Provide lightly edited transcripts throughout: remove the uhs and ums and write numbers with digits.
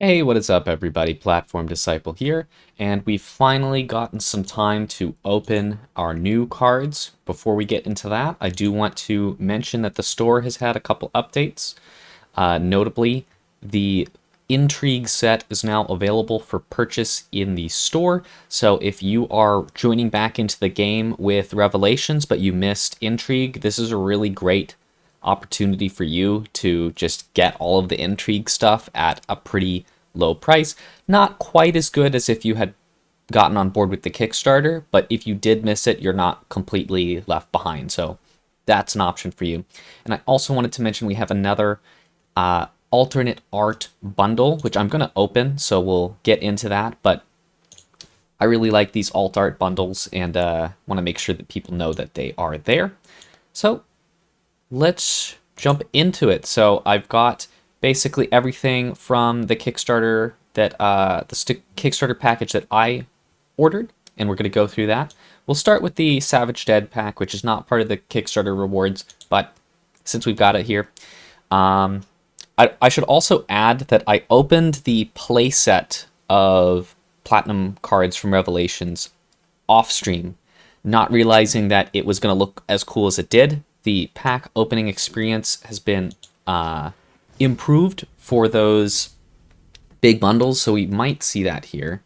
Hey, what is up, everybody? Platform Disciple here, and we've finally gotten some time to open our new cards. Before we get into that, I do want to mention that the store has had a couple updates. Notably, the Intrigue set is now available for purchase in the store. So if you are joining back into the game with Revelations, but you missed Intrigue, this is a really great opportunity for you to just get all of the Intrigue stuff at a pretty low price. Not quite as good as if you had gotten on board with the Kickstarter, but if you did miss it, you're not completely left behind. So that's an option for you. And I also wanted to mention we have another alternate art bundle, which I'm going to open, so we'll get into that. But I really like these alt art bundles and want to make sure that people know that they are there. So let's jump into it. So I've got basically everything from the Kickstarter that Kickstarter package that I ordered, and we're going to go through that. We'll start with the Savage Dead pack, which is not part of the Kickstarter rewards, but since we've got it here, I should also add that I opened the playset of Platinum cards from Revelations off stream, not realizing that it was going to look as cool as it did. The pack opening experience has been improved for those big bundles, so we might see that here.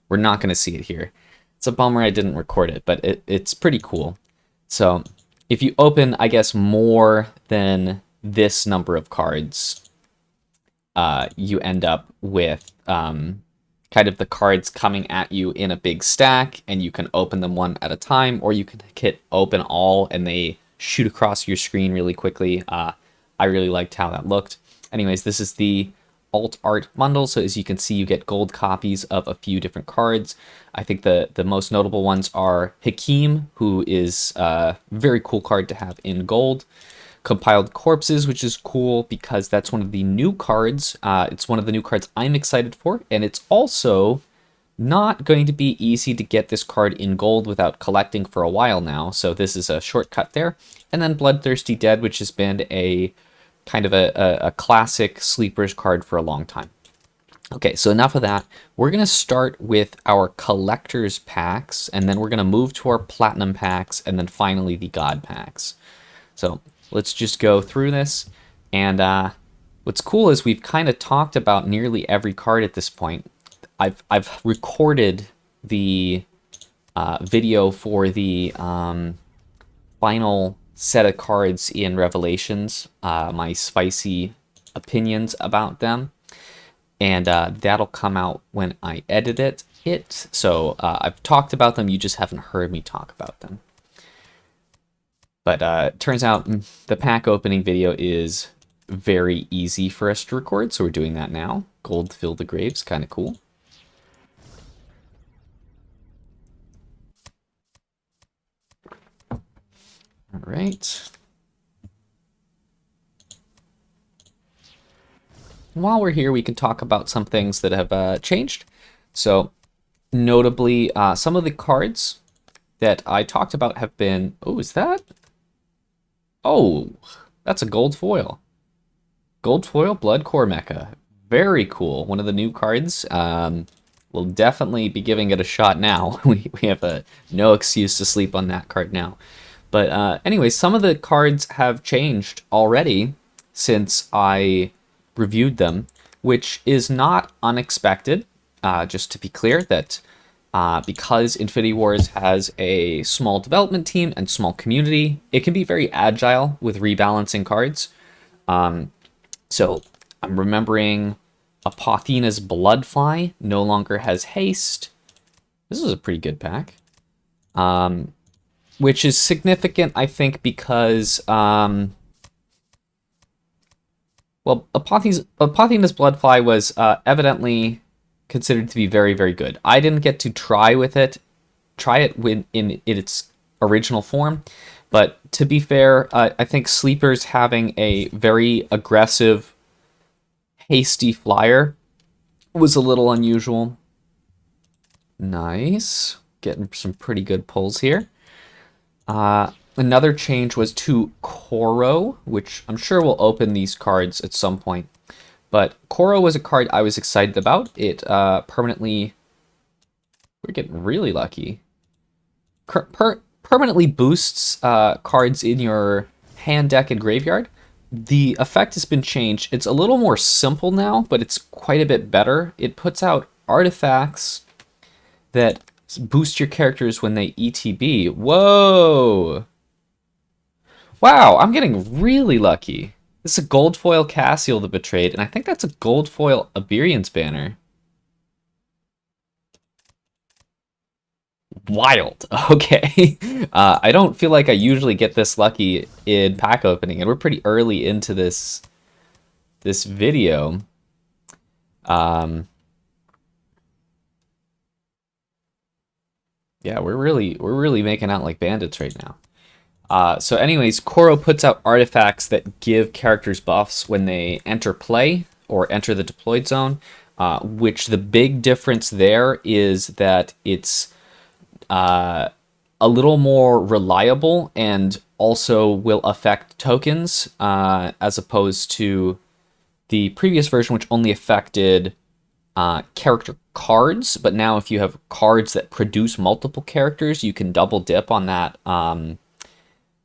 We're not going to see it here. It's a bummer I didn't record it, but it's pretty cool. So if you open, I guess, more than this number of cards, you end up with kind of the cards coming at you in a big stack, and you can open them one at a time, or you can hit open all and they shoot across your screen really quickly. I really liked how that looked. Anyways, this is the alt art bundle. So as you can see, you get gold copies of a few different cards. I think the most notable ones are Hakeem, who is a very cool card to have in gold. Compiled Corpses, which is cool because that's one of the new cards. It's one of the new cards I'm excited for, and it's also not going to be easy to get this card in gold without collecting for a while now, so this is a shortcut there. And then Bloodthirsty Dead, which has been a kind of a classic sleepers card for a long time. Okay, so enough of that. We're going to start with our collector's packs, and then we're going to move to our platinum packs, and then finally the god packs. So let's just go through this. And what's cool is we've kind of talked about nearly every card at this point. I've recorded the video for the final set of cards in Revelations, my spicy opinions about them, and that'll come out when I edit it. So I've talked about them, you just haven't heard me talk about them. But it turns out the pack opening video is very easy for us to record, so we're doing that now. Gold Fill the Graves, kind of cool. All right. While we're here, we can talk about some things that have changed. So, notably, some of the cards that I talked about have been... Oh, is that? Oh, that's a gold foil. Gold foil Blood Core Mecha. Very cool. One of the new cards. We'll definitely be giving it a shot now. We have no excuse to sleep on that card now. But anyway, some of the cards have changed already since I reviewed them, which is not unexpected. Just to be clear, that because Infinity Wars has a small development team and small community, it can be very agile with rebalancing cards. So I'm remembering Apothena's Bloodfly no longer has haste. This is a pretty good pack. Which is significant, I think, because, well, Apothena's Bloodfly was evidently considered to be very, very good. I didn't get to try it when in its original form, but to be fair, I think Sleepers having a very aggressive, hasty flyer was a little unusual. Nice. Getting some pretty good pulls here. Another change was to Koro, which I'm sure will open these cards at some point. But Koro was a card I was excited about. It permanently... We're getting really lucky. Permanently boosts cards in your hand, deck, and graveyard. The effect has been changed. It's a little more simple now, but it's quite a bit better. It puts out artifacts that boost your characters when they ETB. Whoa! Wow, I'm getting really lucky. This is a gold foil Cassiel the Betrayed, and I think that's a gold foil Iberian's Banner. Wild. Okay. I don't feel like I usually get this lucky in pack opening, and we're pretty early into this video. Yeah, we're really making out like bandits right now. So anyways, Koro puts out artifacts that give characters buffs when they enter play or enter the deployed zone, which the big difference there is that it's a little more reliable and also will affect tokens as opposed to the previous version, which only affected character cards. But now if you have cards that produce multiple characters, you can double dip on that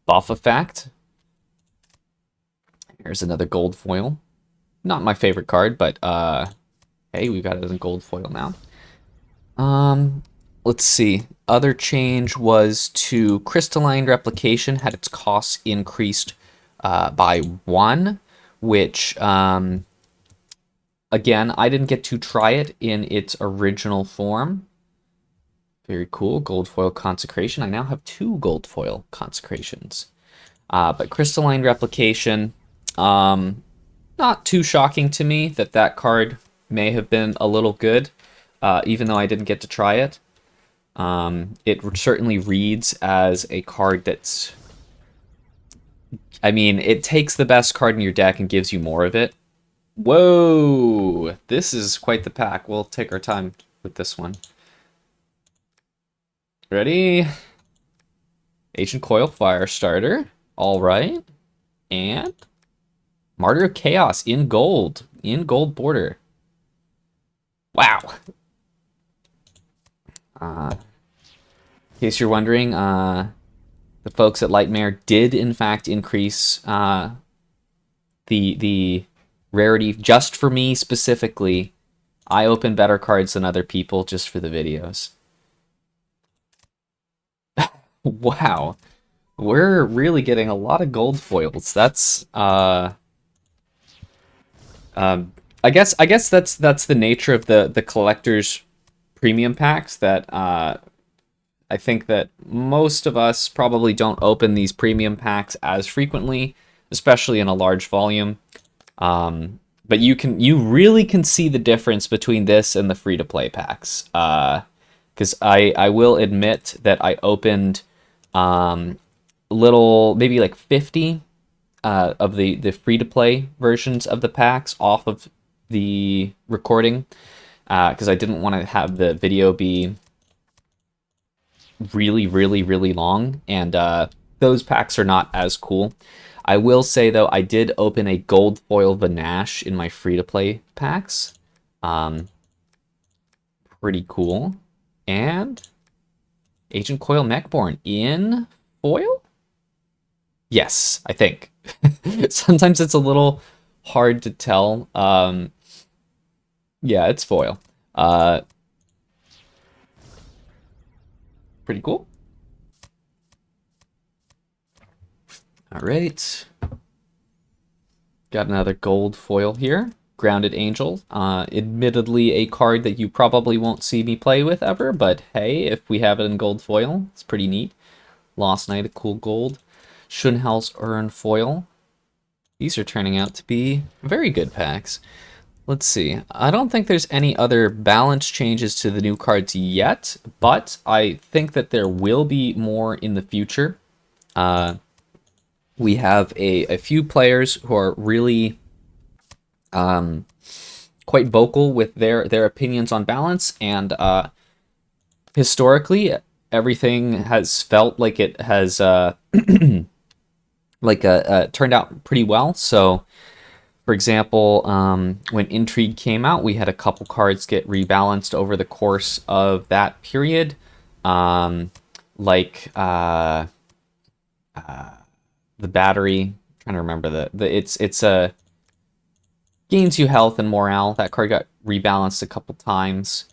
buff effect. Here's another gold foil. Not my favorite card, but hey, we've got it in gold foil now. Let's see. Other change was to Crystalline Replication had its costs increased by 1, which, again, I didn't get to try it in its original form. Very cool. Gold foil Consecration. I now have 2 gold foil Consecrations. But Crystalline Replication, not too shocking to me that card may have been a little good, even though I didn't get to try it. It certainly reads as a card that's... I mean, it takes the best card in your deck and gives you more of it. Whoa! This is quite the pack. We'll take our time with this one. Ready? Ancient Coil Firestarter. Alright. And Martyr of Chaos in gold. In gold border. Wow. In case you're wondering, the folks at Lightmare did in fact increase the rarity just for me specifically. I open better cards than other people just for the videos. Wow, we're really getting a lot of gold foils. That's I guess that's the nature of the collector's premium packs, that I think that most of us probably don't open these premium packs as frequently, especially in a large volume. But you really can see the difference between this and the free-to-play packs. Because I will admit that I opened maybe like 50 of the free-to-play versions of the packs off of the recording, because I didn't want to have the video be really long, and those packs are not as cool. I will say though, I did open a gold foil Vanash in my free-to-play packs. Pretty cool. And Agent Coil Mechborn in foil? Yes, I think. Sometimes it's a little hard to tell. Yeah, it's foil. Pretty cool. All right. Got another gold foil here. Grounded Angel. Admittedly a card that you probably won't see me play with ever, but hey, if we have it in gold foil, it's pretty neat. Lost Knight, a cool gold. Shunhel's Urn foil. These are turning out to be very good packs. Let's see. I don't think there's any other balance changes to the new cards yet, but I think that there will be more in the future. We have a few players who are really quite vocal with their opinions on balance, and historically everything has felt like it has turned out pretty well. So For example, when Intrigue came out, we had a couple cards get rebalanced over the course of that period. Um, like the battery. I'm trying to remember it's a gains you health and morale. That card got rebalanced a couple times.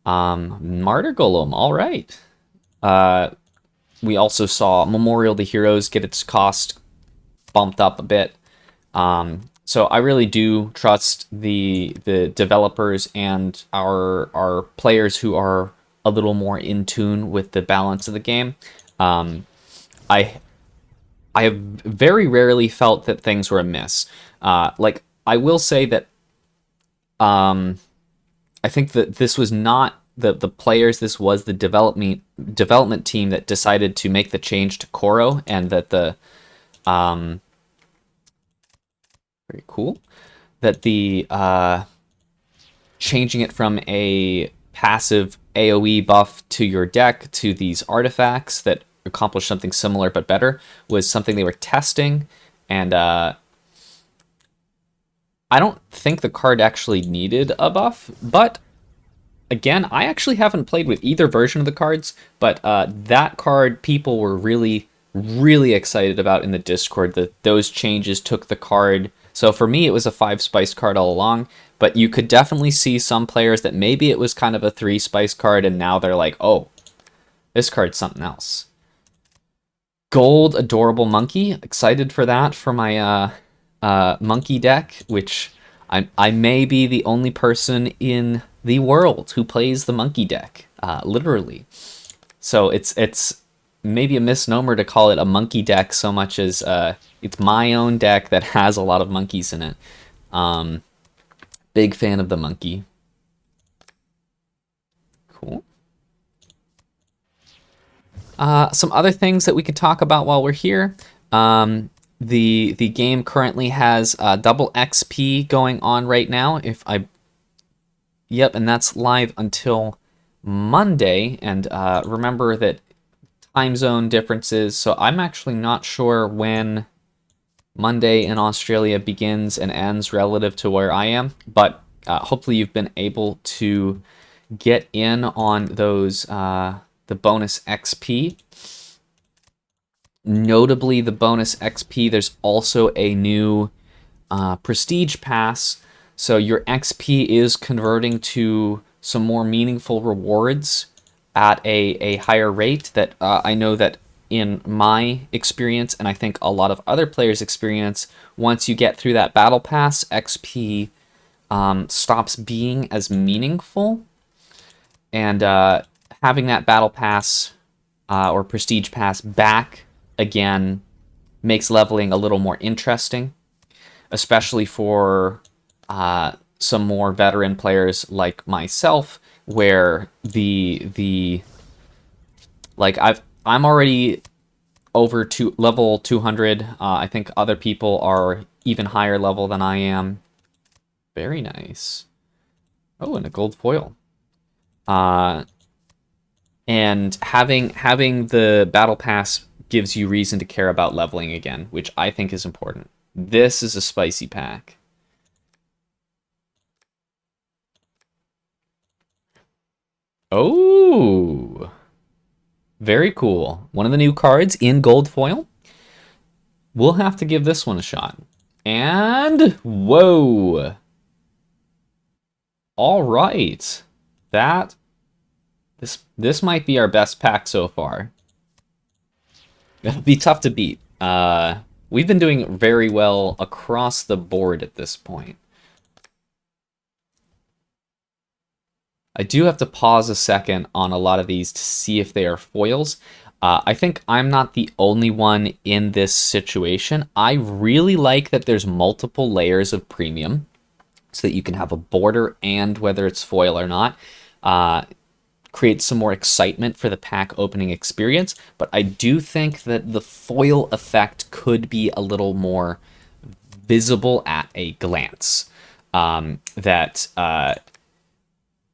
Martyr Golem, all right. We also saw Memorial to Heroes get its cost bumped up a bit. So I really do trust the developers and our players who are a little more in tune with the balance of the game. I I have very rarely felt that things were amiss. Like I will say that I think that this was not the players. This was the development team that decided to make the change to Koro, and that the very cool that the changing it from a passive AoE buff to your deck to these artifacts that accomplish something similar but better was something they were testing, and I don't think the card actually needed a buff, but again, I actually haven't played with either version of the cards, but that card people were really, really excited about in the Discord, that those changes took the card. So for me, it was a 5 spice card all along, but you could definitely see some players that maybe it was kind of a 3 spice card, and now they're like, oh, this card's something else. Gold Adorable Monkey, excited for that for my monkey deck, which I may be the only person in the world who plays the monkey deck, literally. So it's maybe a misnomer to call it a monkey deck so much as it's my own deck that has a lot of monkeys in it. Big fan of the monkey. Cool. Some other things that we could talk about while we're here. The game currently has double XP going on right now. Yep, and that's live until Monday. And remember that time zone differences. So I'm actually not sure when Monday in Australia begins and ends relative to where I am, but hopefully you've been able to get in on those the bonus XP. Notably, the bonus XP, there's also a new prestige pass, so your XP is converting to some more meaningful rewards at a higher rate. That I know that in my experience, and I think a lot of other players' experience, once you get through that battle pass, XP stops being as meaningful, and having that battle pass or prestige pass back again makes leveling a little more interesting, especially for some more veteran players like myself, where I'm already over level 200. I think other people are even higher level than I am. Very nice. Oh, and a gold foil. And having the battle pass gives you reason to care about leveling again, which I think is important. This is a spicy pack. Oh, very cool. One of the new cards in gold foil. We'll have to give this one a shot. And whoa. All right. This might be our best pack so far. It'll be tough to beat. We've been doing very well across the board at this point. I do have to pause a second on a lot of these to see if they are foils. I think I'm not the only one in this situation. I really like that there's multiple layers of premium so that you can have a border and whether it's foil or not. Create some more excitement for the pack opening experience, but I do think that the foil effect could be a little more visible at a glance.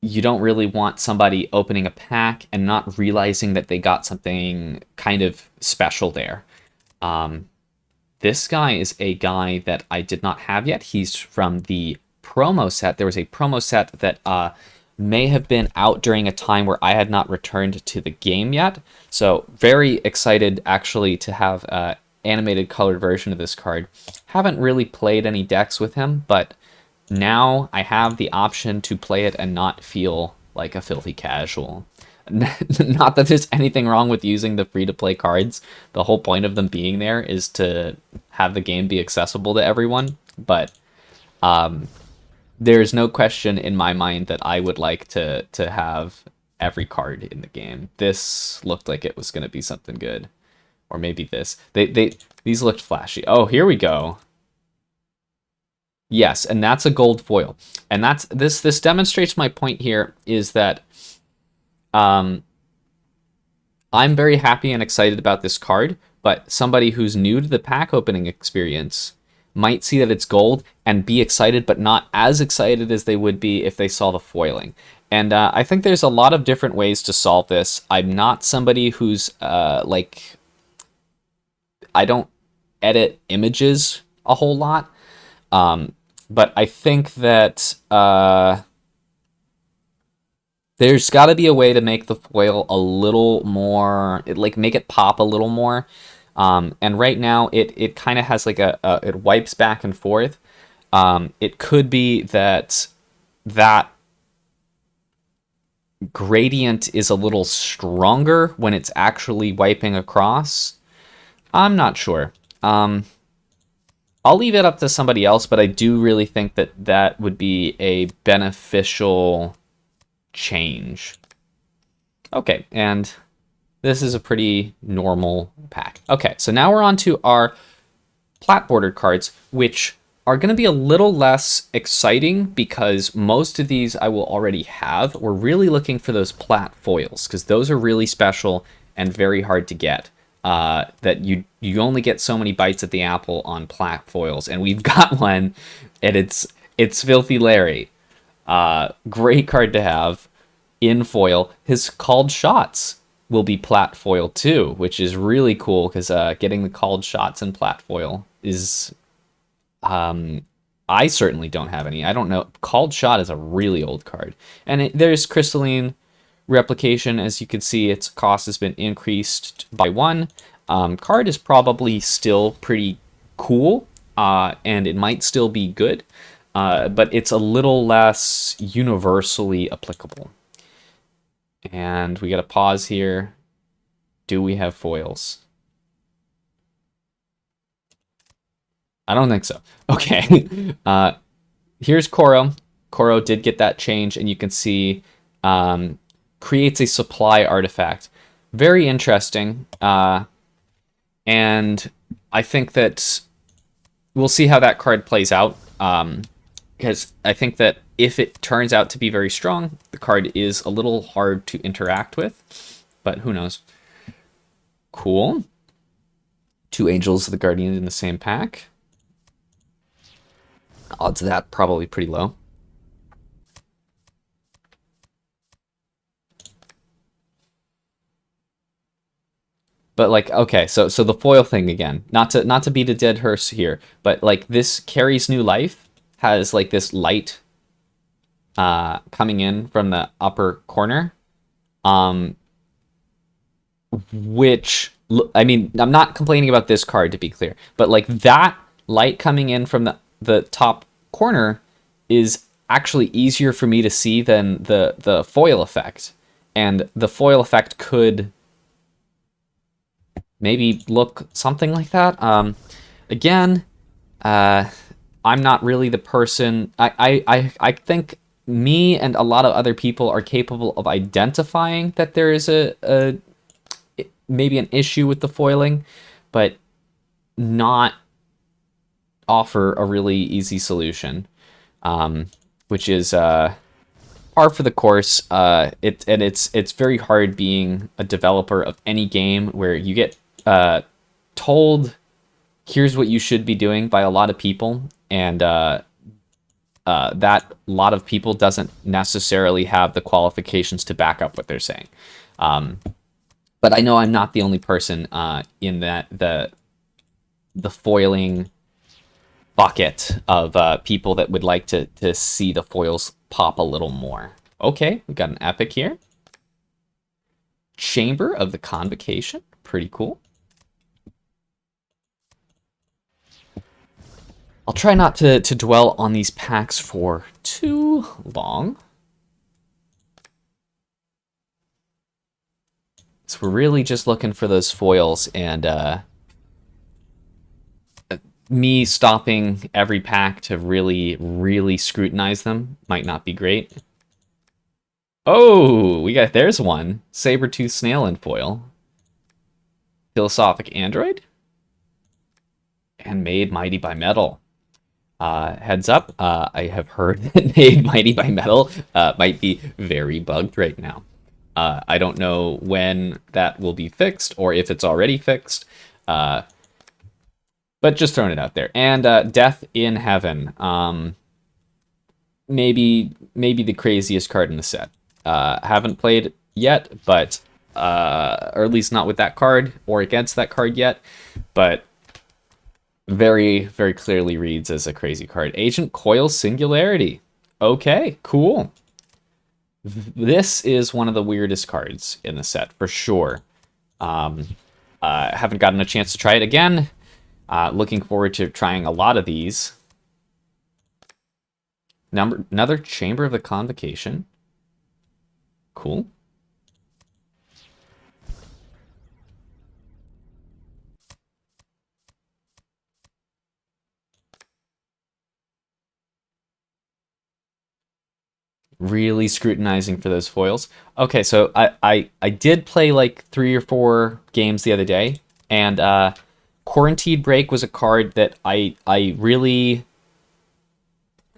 You don't really want somebody opening a pack and not realizing that they got something kind of special there. This guy is a guy that I did not have yet. He's from the promo set. There was a promo set that may have been out during a time where I had not returned to the game yet. So very excited actually to have an animated colored version of this card. Haven't really played any decks with him, but now I have the option to play it and not feel like a filthy casual. Not that there's anything wrong with using the free-to-play cards. The whole point of them being there is to have the game be accessible to everyone. But there's no question in my mind that I would like to have every card in the game. This looked like it was going to be something good. Or maybe this. These looked flashy. Oh, here we go. Yes, and that's a gold foil. And that's this demonstrates my point here is that I'm very happy and excited about this card, but somebody who's new to the pack opening experience might see that it's gold and be excited, but not as excited as they would be if they saw the foiling. And I think there's a lot of different ways to solve this. I'm not somebody who's like, I don't edit images a whole lot, but I think that there's got to be a way to make the foil a little more, like make it pop a little more. And right now it kind of has like it wipes back and forth. It could be that gradient is a little stronger when it's actually wiping across. I'm not sure. I'll leave it up to somebody else, but I do really think that that would be a beneficial change. Okay, and this is a pretty normal pack. Okay, so now we're on to our plat bordered cards, which are going to be a little less exciting because most of these I will already have. We're really looking for those plat foils because those are really special and very hard to get. That you only get so many bites at the apple on plat foils, and we've got one, and it's Filthy Larry. Great card to have in foil. His called shots will be plat foil too, which is really cool because getting the called shots in plat foil is I certainly don't have any. I don't know. Called shot is a really old card, and there's crystalline replication. As you can see, its cost has been increased by 1. Card is probably still pretty cool, and it might still be good, but it's a little less universally applicable. And we got to pause here. Do we have foils? I don't think so. Okay. Here's Koro. Koro did get that change, and you can see creates a supply artifact. Very interesting. And I think that we'll see how that card plays out. Because I think that if it turns out to be very strong, the card is a little hard to interact with. But who knows? Cool. 2 Angels of the Guardian in the same pack. Odds of that probably pretty low. But like, okay, so the foil thing again. Not to beat a dead horse here, but like this carries new life, has like this light coming in from the upper corner. Which, I mean, I'm not complaining about this card to be clear, but like that light coming in from the top corner is actually easier for me to see than the foil effect. And the foil effect could maybe look something like that. Again, I'm not really the person. I think me and a lot of other people are capable of identifying that there is a maybe an issue with the foiling, but not offer a really easy solution, which is par for the course. It's very hard being a developer of any game where you get told here's what you should be doing by a lot of people, and that lot of people doesn't necessarily have the qualifications to back up what they're saying. But I know I'm not the only person in that the foiling bucket of people that would like to see the foils pop a little more. Okay, we got an epic here. Chamber of the Convocation, pretty cool. I'll try not to dwell on these packs for too long. So we're really just looking for those foils, and me stopping every pack to really scrutinize them might not be great. Oh, there's one. Saber-tooth snail in foil. Philosophic android. And Made Mighty by Metal. Heads up, I have heard that Made Mighty by Metal might be very bugged right now. I don't know when that will be fixed or if it's already fixed, but just throwing it out there. And Death in Heaven, maybe the craziest card in the set. Haven't played yet, but or at least not with that card or against that card yet, but very clearly reads as a crazy card. Agent Coil Singularity. Okay, cool. This is one of the weirdest cards in the set, for sure. Haven't gotten a chance to try it again. Looking forward to trying a lot of these. Another Chamber of the Convocation. Cool. Really scrutinizing for those foils. Okay, so I did play like 3 or 4 games the other day, and Quarantine Break was a card that I really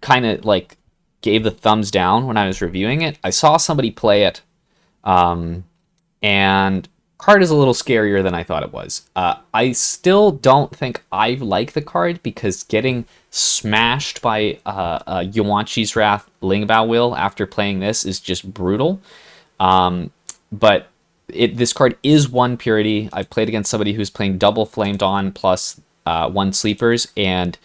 kind of like gave the thumbs down when I was reviewing it. I saw somebody play it, and card is a little scarier than I thought it was. I still don't think I like the card because getting smashed by Yuanchi's Wrath Lingbow Will after playing this is just brutal. But this card is 1 purity. I played against somebody who's playing double Flame Dawn plus 1 sleepers, and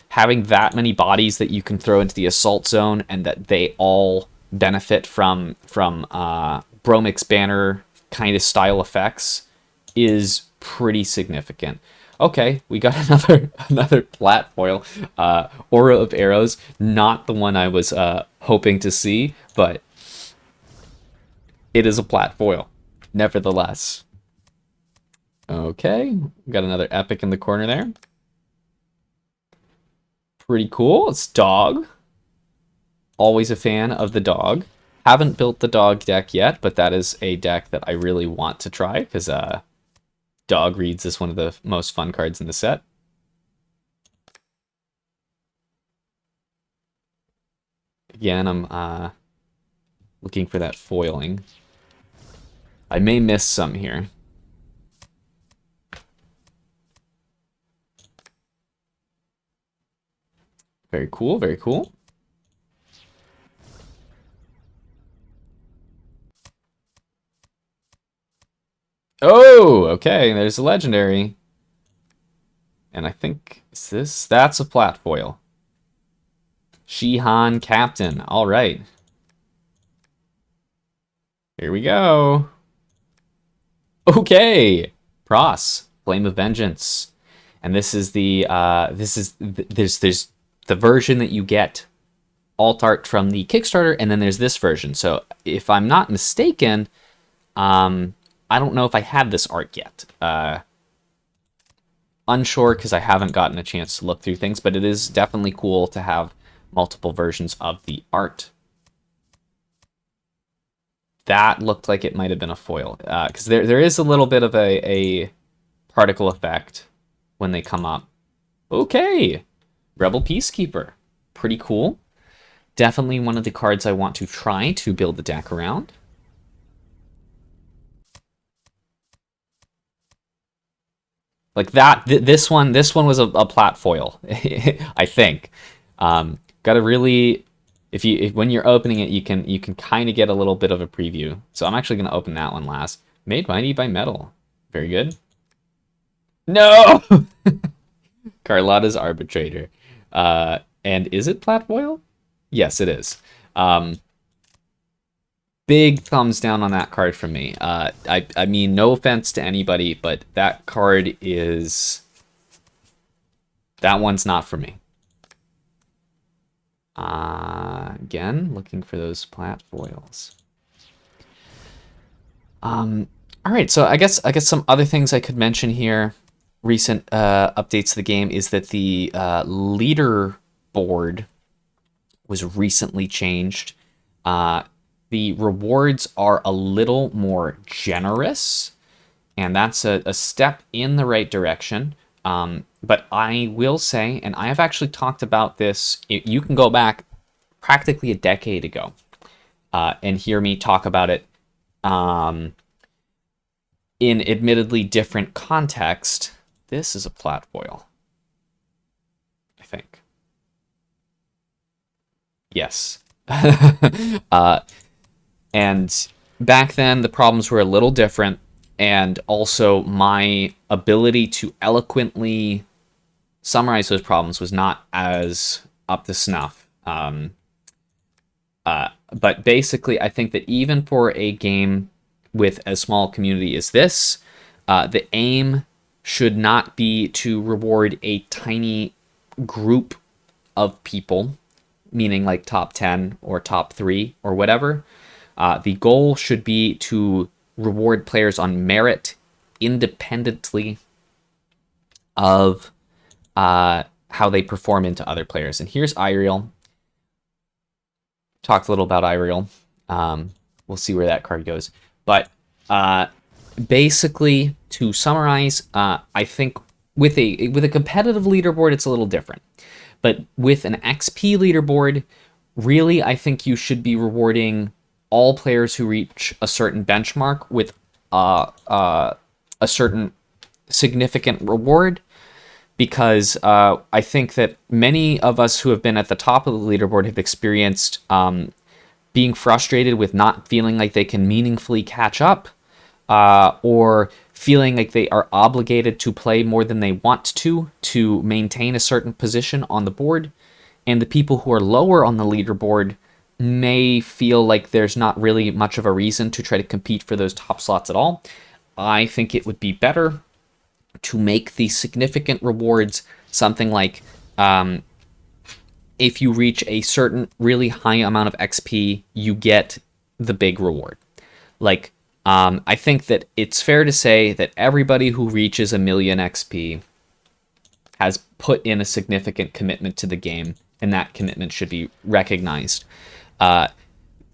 having that many bodies that you can throw into the assault zone and that they all benefit from Bromix Banner kind of style effects is pretty significant. Okay, we got another plat foil. Aura of Arrows, not the one I was hoping to see, but it is a plat foil, nevertheless. Okay, we got another epic in the corner there. Pretty cool. It's dog. Always a fan of the dog. Haven't built the dog deck yet, but that is a deck that I really want to try because Dog Reads is one of the most fun cards in the set. Again, I'm looking for that foiling. I may miss some here. Very cool, very cool. Oh, okay, there's a legendary. And I think, that's a plat foil. Shihan Captain, all right. Here we go. Okay, Pross, Flame of Vengeance. And this is the, there's the version that you get alt art from the Kickstarter, and then there's this version. So if I'm not mistaken, I don't know if I had this art yet. Unsure because I haven't gotten a chance to look through things, but it is definitely cool to have multiple versions of the art. That looked like it might have been a foil, because there is a little bit of a particle effect when they come up. Okay, Rebel Peacekeeper, pretty cool. Definitely one of the cards I want to try to build the deck around. Like that, this one was a plat foil, I think. Got to really, when you're opening it, you can kind of get a little bit of a preview. So I'm actually gonna open that one last. Made Mighty by Metal, very good. No, Carlotta's Arbitrator. And is it plat foil? Yes, it is. Big thumbs down on that card from me. I mean, no offense to anybody, but that card is... That one's not for me. Again, looking for those plat foils. All right, so I guess some other things I could mention here. Recent updates to the game is that the leader board was recently changed. The rewards are a little more generous, and that's a step in the right direction. But I will say, and I have actually talked about this, you can go back practically a decade ago and hear me talk about it in admittedly different context. This is a plat foil, I think. Yes. And back then, the problems were a little different, and also my ability to eloquently summarize those problems was not as up to snuff. But basically, I think that even for a game with as small a community as this, the aim should not be to reward a tiny group of people, meaning like top 10 or top 3 or whatever. The goal should be to reward players on merit independently of how they perform into other players. And here's Iriel. Talked a little about Iriel. We'll see where that card goes. But basically, to summarize, I think with a competitive leaderboard, it's a little different. But with an XP leaderboard, really, I think you should be rewarding all players who reach a certain benchmark with a certain significant reward, because I think that many of us who have been at the top of the leaderboard have experienced being frustrated with not feeling like they can meaningfully catch up, or feeling like they are obligated to play more than they want to maintain a certain position on the board. And the people who are lower on the leaderboard may feel like there's not really much of a reason to try to compete for those top slots at all. I think it would be better to make the significant rewards something like if you reach a certain really high amount of XP, you get the big reward. Like, I think that it's fair to say that everybody who reaches 1,000,000 XP has put in a significant commitment to the game, and that commitment should be recognized,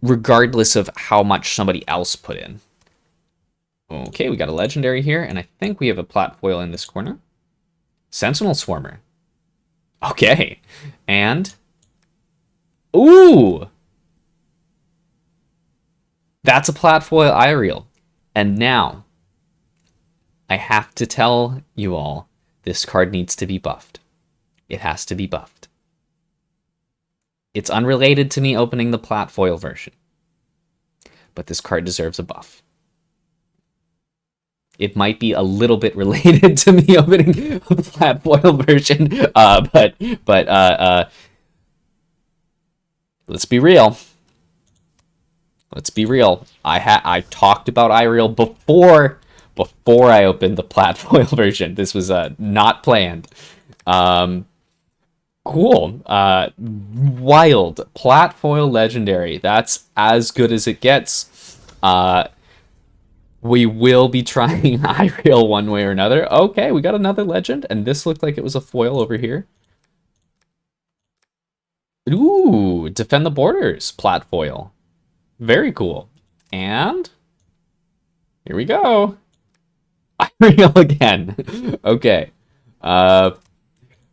regardless of how much somebody else put in. Okay, we got a legendary here, and I think we have a plat foil in this corner. Sentinel Swarmer. Okay, and... Ooh! That's a plat foil Iriel. And now, I have to tell you all, this card needs to be buffed. It has to be buffed. It's unrelated to me opening the plat foil version, but this card deserves a buff. It might be a little bit related to me opening a plat foil version, but let's be real. Let's be real. I talked about Iriel before I opened the plat foil version. This was not planned. Cool. Wild plat foil legendary. That's as good as it gets. We will be trying Iriel one way or another. Okay, we got another legend, and this looked like it was a foil over here. Ooh, Defend the Borders plat foil. Very cool. And here we go. Iriel again. Okay. But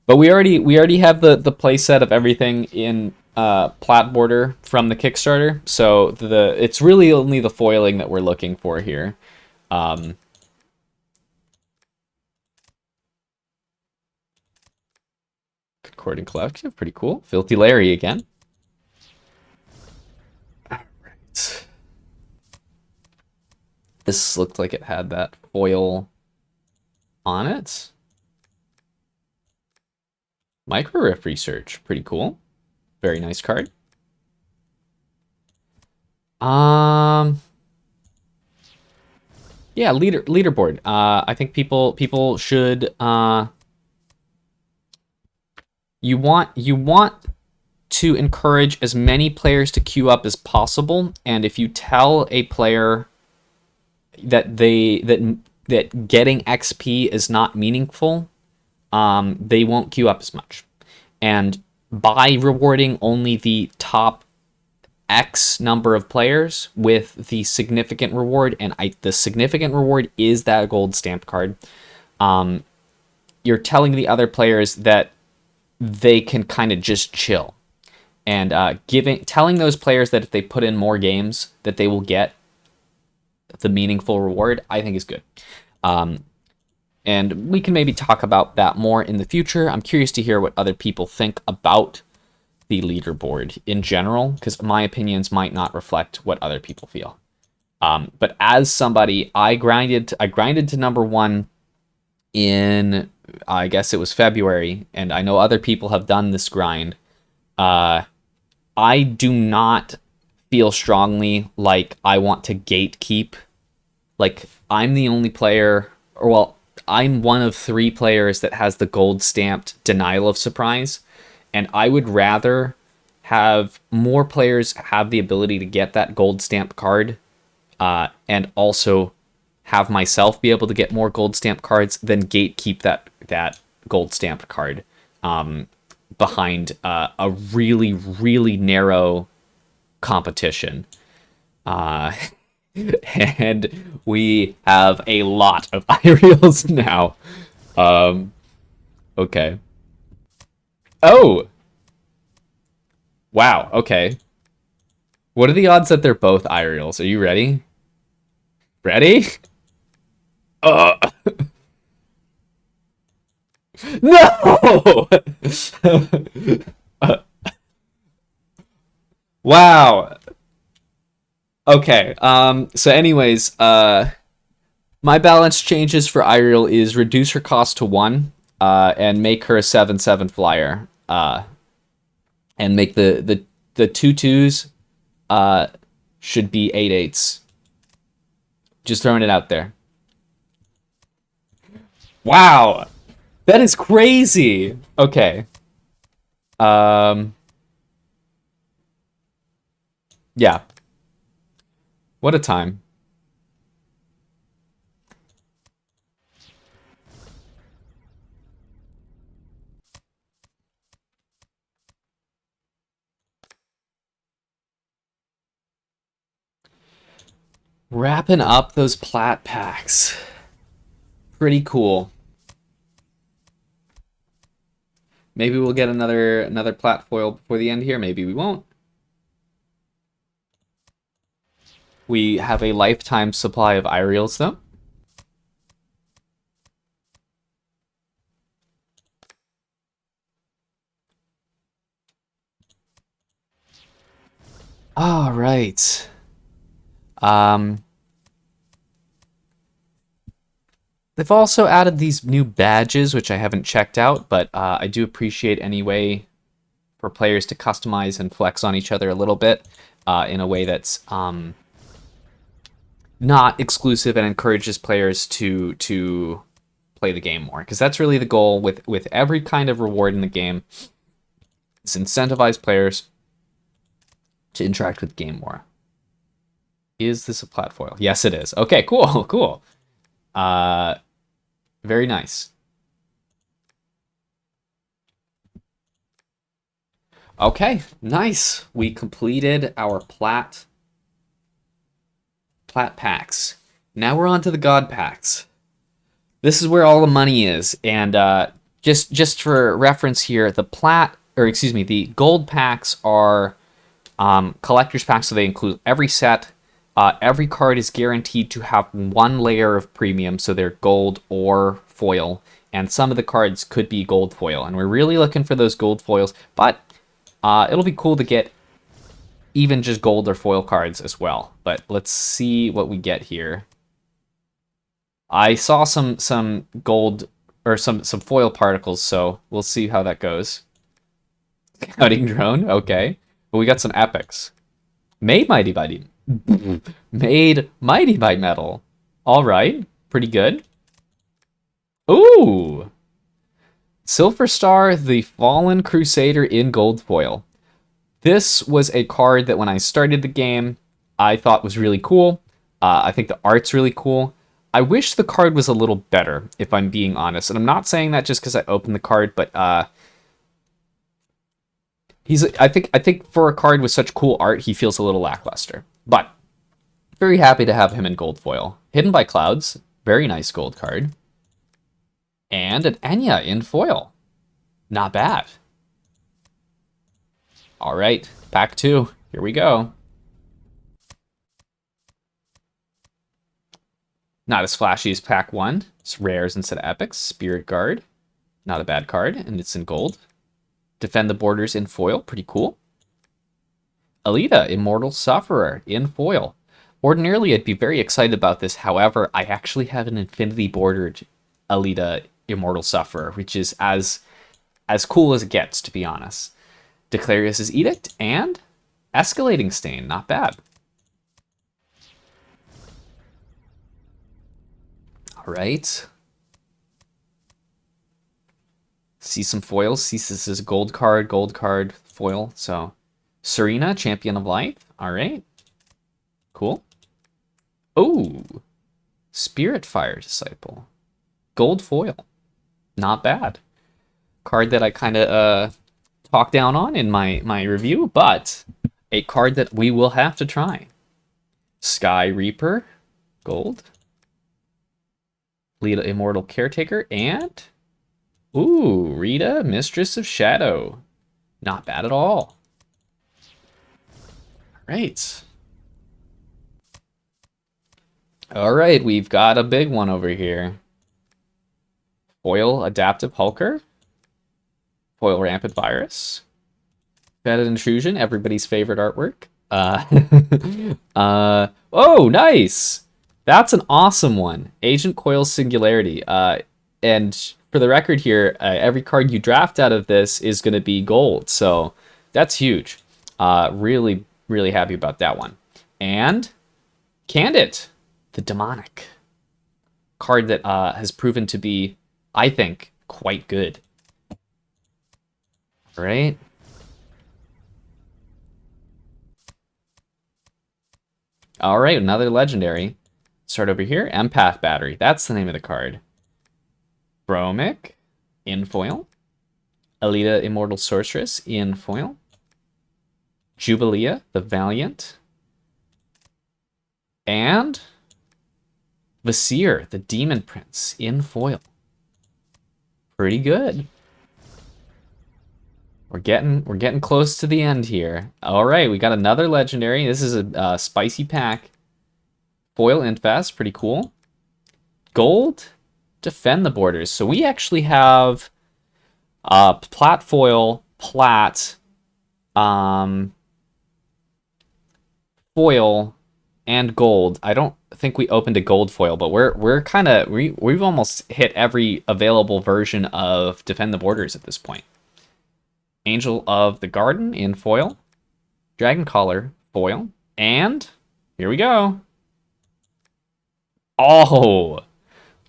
we already have the playset of everything in plat border from the Kickstarter, so it's really only the foiling that we're looking for here. Concordant Collective, pretty cool. Filthy Larry again. All right. This looked like it had that foil on it. Micro Riff Research, pretty cool. Very nice card. Yeah, leaderboard. I think people should you want to encourage as many players to queue up as possible, and if you tell a player that that getting XP is not meaningful, they won't queue up as much. And by rewarding only the top X number of players with the significant reward, and the significant reward is that gold stamped card, you're telling the other players that they can kind of just chill. And telling those players that if they put in more games, that they will get the meaningful reward, I think is good. And we can maybe talk about that more in the future. I'm curious to hear what other people think about the leaderboard in general, because my opinions might not reflect what other people feel. But as somebody, I grinded to number 1 in, I guess it was February, and I know other people have done this grind. I do not feel strongly like I want to gatekeep. Like, I'm the only player, or well, I'm one of 3 players that has the gold stamped denial of surprise, and I would rather have more players have the ability to get that gold stamped card, and also have myself be able to get more gold stamped cards than gatekeep that gold stamped card behind a really, really narrow competition. And we have a lot of Iriels now. Okay. Oh! Wow, okay. What are the odds that they're both Iriels? Are you ready? Ready? Uh. No! Wow. Okay, so anyways, my balance changes for Iriel is reduce her cost to 1, and make her a 7/7 flyer, and make the 2/2s, should be 8/8s. Just throwing it out there. Wow! That is crazy! Okay. Yeah. What a time. Wrapping up those plat packs. Pretty cool. Maybe we'll get another plat foil before the end here. Maybe we won't. We have a lifetime supply of Iriels, though. All right. They've also added these new badges, which I haven't checked out, but I do appreciate any way for players to customize and flex on each other a little bit, in a way that's not exclusive and encourages players to play the game more, because that's really the goal with every kind of reward in the game, is incentivize players to interact with the game more. Is this a plat foil? Yes, it is. Okay, cool, cool. Very nice. Okay, nice. We completed our plat packs. Now we're on to the god packs. This is where all the money is, and just for reference here, the gold packs are collector's packs, so they include every set. Every card is guaranteed to have 1 layer of premium, so they're gold or foil, and some of the cards could be gold foil, and we're really looking for those gold foils, but it'll be cool to get even just gold or foil cards as well. But let's see what we get here. I saw some gold or some foil particles, so we'll see how that goes. Scouting drone, okay. But we got some epics. Made Mighty Mighty. Made Mighty by Metal. Alright, pretty good. Ooh! Silver Star, the Fallen Crusader in gold foil. This was a card that when I started the game, I thought was really cool. I think the art's really cool. I wish the card was a little better, if I'm being honest. And I'm not saying that just because I opened the card, but I think for a card with such cool art, he feels a little lackluster. But very happy to have him in gold foil. Hidden by Clouds, very nice gold card. And an Enya in foil. Not bad. All right, pack 2. Here we go. Not as flashy as pack 1. It's rares instead of epics. Spirit Guard. Not a bad card, and it's in gold. Defend the Borders in foil. Pretty cool. Alita, Immortal Sufferer in foil. Ordinarily, I'd be very excited about this. However, I actually have an Infinity Bordered Alita Immortal Sufferer, which is as cool as it gets, to be honest. Declarius' Edict and Escalating Stain. Not bad. All right. See some foils. See, this is gold card, foil. So, Serena, Champion of Light. All right. Cool. Oh, Spirit Fire Disciple. Gold foil. Not bad. Card that I kind of talked down on in my review, but a card that we will have to try. Sky Reaper. Gold. Lita, Immortal Caretaker, and ooh, Rita, Mistress of Shadow. Not bad at all. Right. All right, we've got a big one over here. Foil Adaptive Hulker. Foil Rampant Virus. Fetid Intrusion, everybody's favorite artwork. Oh, nice! That's an awesome one. Agent Coil's Singularity. And for the record here, every card you draft out of this is going to be gold. So that's huge. Really, really happy about that one. And Candid, the Demonic. Card that has proven to be, I think, quite good. All right. All right, another legendary. Start over here. Empath Battery. That's the name of the card. Bromic in foil. Alita, Immortal Sorceress in foil. Jubilee, the Valiant. And Vasir, the Demon Prince in foil. Pretty good. We're getting close to the end here. All right, we got another legendary. This is a spicy pack. Foil Infest, pretty cool. Gold, Defend the Borders. So we actually have plat foil, plat, foil, and gold. I don't think we opened a gold foil, but we've almost hit every available version of Defend the Borders at this point. Angel of the Garden in foil. Dragon Collar, foil. And here we go. Oh,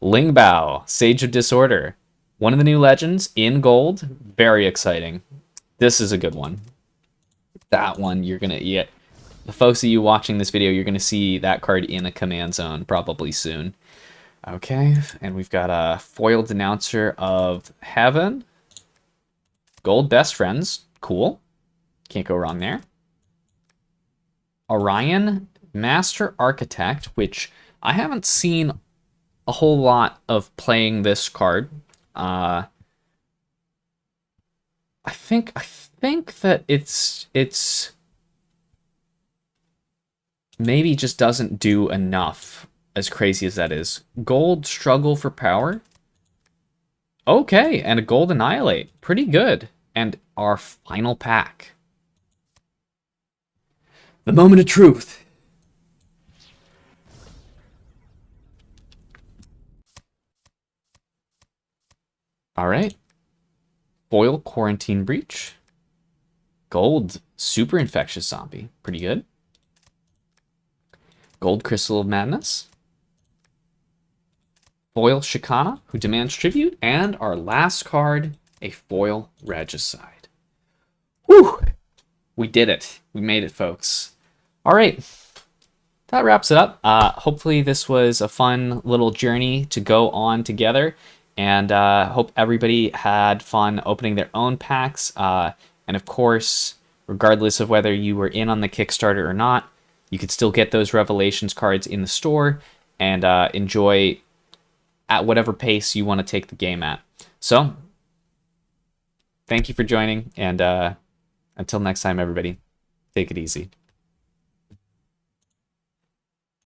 Lingbao, Sage of Disorder. One of the new legends in gold. Very exciting. This is a good one. That one you're going to get. The folks of you watching this video, you're going to see that card in a command zone probably soon. Okay, and we've got a foil Denouncer of Heaven. Gold Best Friends. Cool. Can't go wrong there. Orion, Master Architect, which I haven't seen a whole lot of playing this card. I think that it's maybe just doesn't do enough, as crazy as that is. Gold Struggle for Power. Okay, and a Gold Annihilate. Pretty good. And our final pack. The moment of truth. All right. Foil Quarantine Breach. Gold Super Infectious Zombie. Pretty good. Gold Crystal of Madness. Foil Shikana, who demands tribute. And our last card, a foil Regicide. Whew! We did it. We made it, folks. All right. That wraps it up. Hopefully this was a fun little journey to go on together. And hope everybody had fun opening their own packs. And of course, regardless of whether you were in on the Kickstarter or not, you could still get those Revelations cards in the store and enjoy at whatever pace you want to take the game at. So, thank you for joining, and until next time, everybody, take it easy.